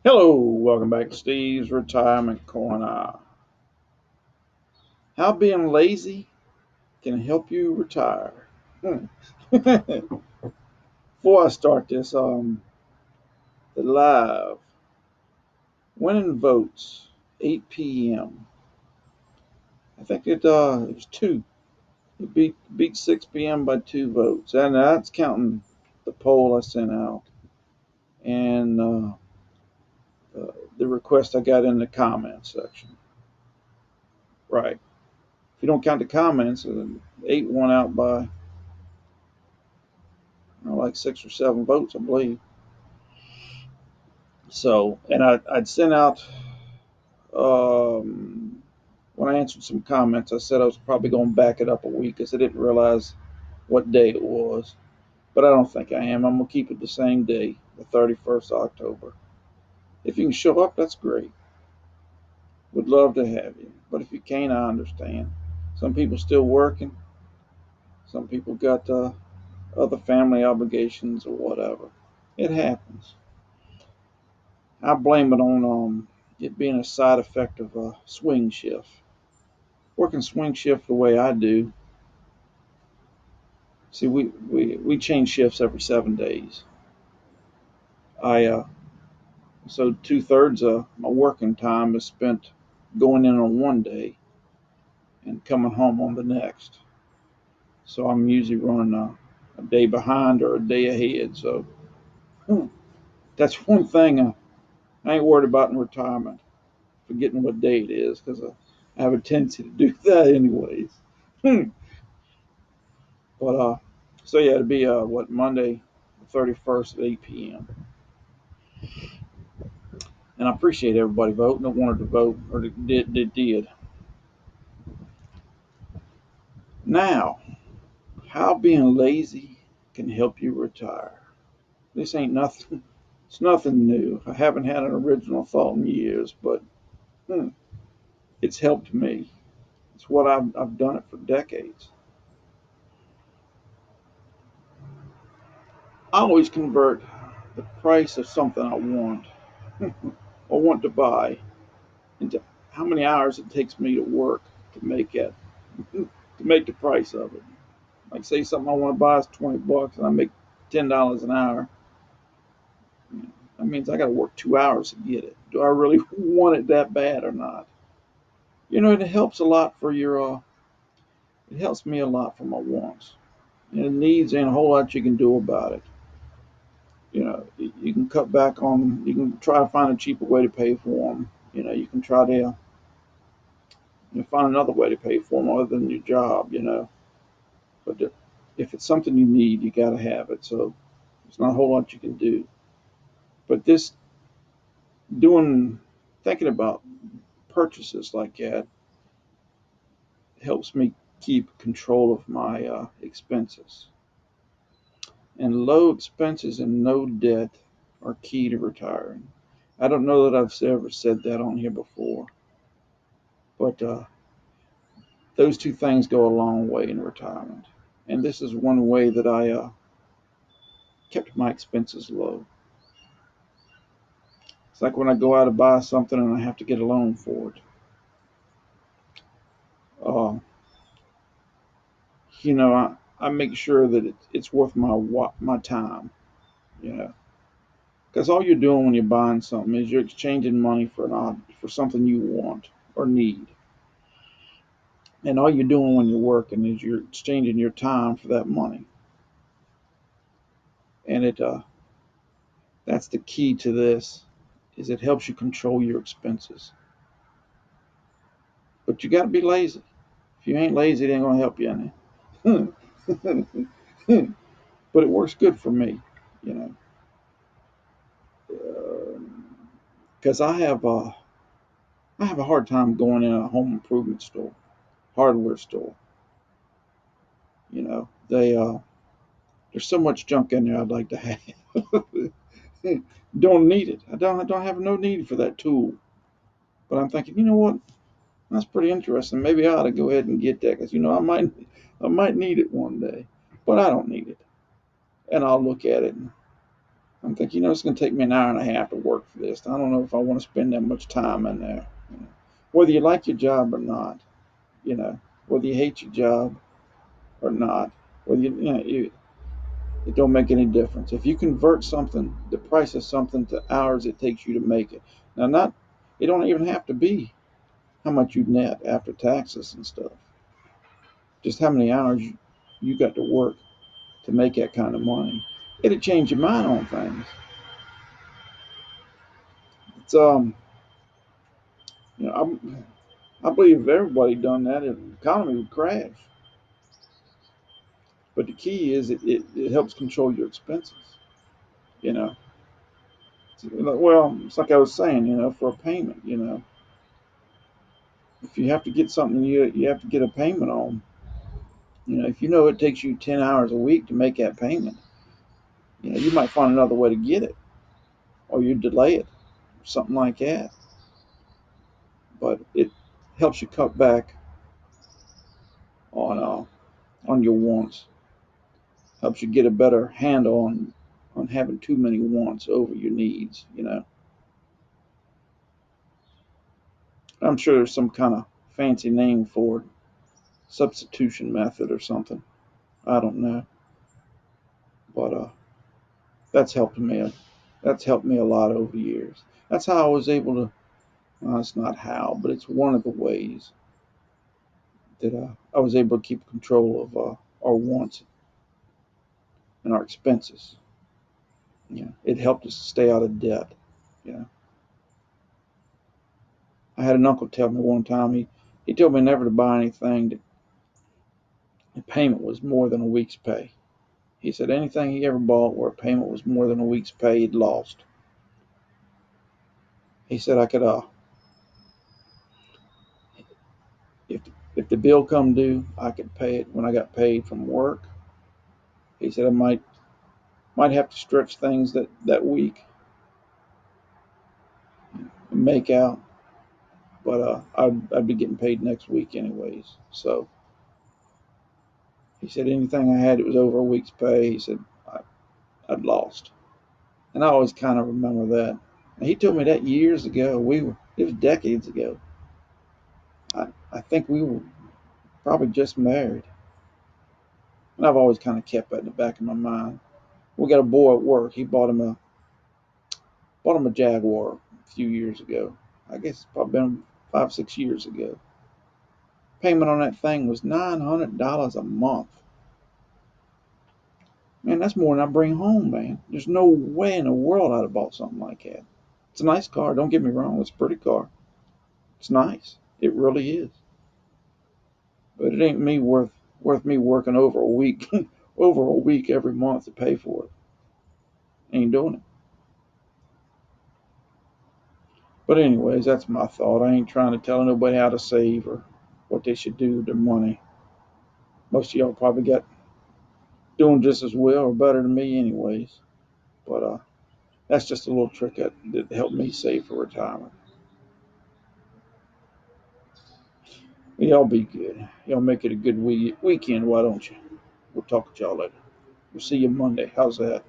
Hello, welcome back to Steve's Retirement Corner. How being lazy can help you retire. Before I start this, the live winning votes 8 p.m. I think it was two. It beat 6 p.m. by 2 votes, and that's counting the poll I sent out and the request I got in the comment section. Right. If you don't count the comments, 8 won out by like 6 or 7 votes, I believe. So, and I'd sent out, when I answered some comments, I said I was probably going to back it up a week because I didn't realize what day it was. But I don't think I am. I'm going to keep it the same day, the 31st of October. If you can show up, that's great. Would love to have you. But if you can't, I understand. Some people still working. Some people got other family obligations or whatever. It happens. I blame it on it being a side effect of a swing shift. Working swing shift the way I do. See, we change shifts every 7 days. I So 2/3 of my working time is spent going in on one day and coming home on the next. So I'm usually running a day behind or a day ahead. So hmm, that's one thing I ain't worried about in retirement, forgetting what day it is, because I have a tendency to do that anyways. Hmm. But so yeah, it'd be what, Monday, the 31st at 8 p.m. And I appreciate everybody voting that wanted to vote or that did. Now, how being lazy can help you retire. This ain't nothing. It's nothing new. I haven't had an original thought in years, but hmm, it's helped me. It's what I've done it for decades. I always convert the price of something I want or want to buy into how many hours it takes me to work to make it, to make the price of it. Like, say something I want to buy is $20 and I make $10 an hour. That means I got to work 2 hours to get it. Do I really want it that bad or not? It helps a lot for your. It helps me a lot for my wants. Needs ain't a whole lot you can do about it. You can cut back on. You can try to find a cheaper way to pay for them. You can try to find another way to pay for them other than your job. But if it's something you need, you got to have it. So there's not a whole lot you can do. But this doing thinking about purchases like that helps me keep control of my expenses. And low expenses and no debt are key to retiring. I don't know that I've ever said that on here before, but those two things go a long way in retirement. And this is one way that I kept my expenses low. It's like when I go out to buy something and I have to get a loan for it. Uh, I make sure that it's worth my time. You know, because all you're doing when you're buying something is you're exchanging money for something you want or need, and all you're doing when you're working is you're exchanging your time for that money. And that's the key to this, is it helps you control your expenses. But you got to be lazy. If you ain't lazy, it ain't gonna help you any. But it works good for me, you know, because I have a hard time going in a home improvement store, hardware store. There's so much junk in there I'd like to have. Don't need it. I don't have no need for that tool. But I'm thinking, you know what? That's pretty interesting. Maybe I ought to go ahead and get that, because I might need it one day, but I don't need it. And I'll look at it and I'm thinking, it's going to take me an hour and a half to work for this. I don't know if I want to spend that much time in there. Whether you like your job or not, whether you hate your job or not, whether it don't make any difference. If you convert something, the price of something, to hours it takes you to make it. Now, it don't even have to be how much you net after taxes and stuff. Just how many hours you got to work to make that kind of money. It'll change your mind on things. It's you know, I believe if everybody done that, the economy would crash. But the key is it helps control your expenses. You know, well, it's like I was saying. For a payment. If you have to get something you have to get a payment on. If you know it takes you 10 hours a week to make that payment, you might find another way to get it, or you delay it, or something like that. But it helps you cut back on your wants. Helps you get a better handle on having too many wants over your needs. I'm sure there's some kind of fancy name for it, substitution method or something. I don't know, but that's helped me. That's helped me a lot over the years. That's how I was able to. Well, it's not how, but it's one of the ways that I was able to keep control of our wants and our expenses. It helped us stay out of debt. Yeah, I had an uncle tell me one time. He told me never to buy anything that the payment was more than a week's pay. He said anything he ever bought where payment was more than a week's pay, he'd lost. He said I could, if if the bill come due, I could pay it when I got paid from work. He said I might have to stretch things that week and make out, but I'd be getting paid next week anyways. So he said anything I had that was over a week's pay, he said I'd lost, and I always kind of remember that. And he told me that years ago. It was decades ago. I think we were probably just married. And I've always kind of kept that in the back of my mind. We got a boy at work. He bought him a Jaguar a few years ago. I guess it's probably been 5, 6 years ago. Payment on that thing was $900 a month. Man, that's more than I bring home, man. There's no way in the world I'd have bought something like that. It's a nice car. Don't get me wrong. It's a pretty car. It's nice. It really is. But it ain't worth me working over a week over a week every month to pay for it. Ain't doing it. But anyways, that's my thought. I ain't trying to tell nobody how to save or what they should do with their money. Most of y'all probably got doing just as well or better than me anyways. But that's just a little trick that helped me save for retirement. Y'all be good. Y'all make it a good weekend, why don't you? We'll talk to y'all later. We'll see you Monday. How's that?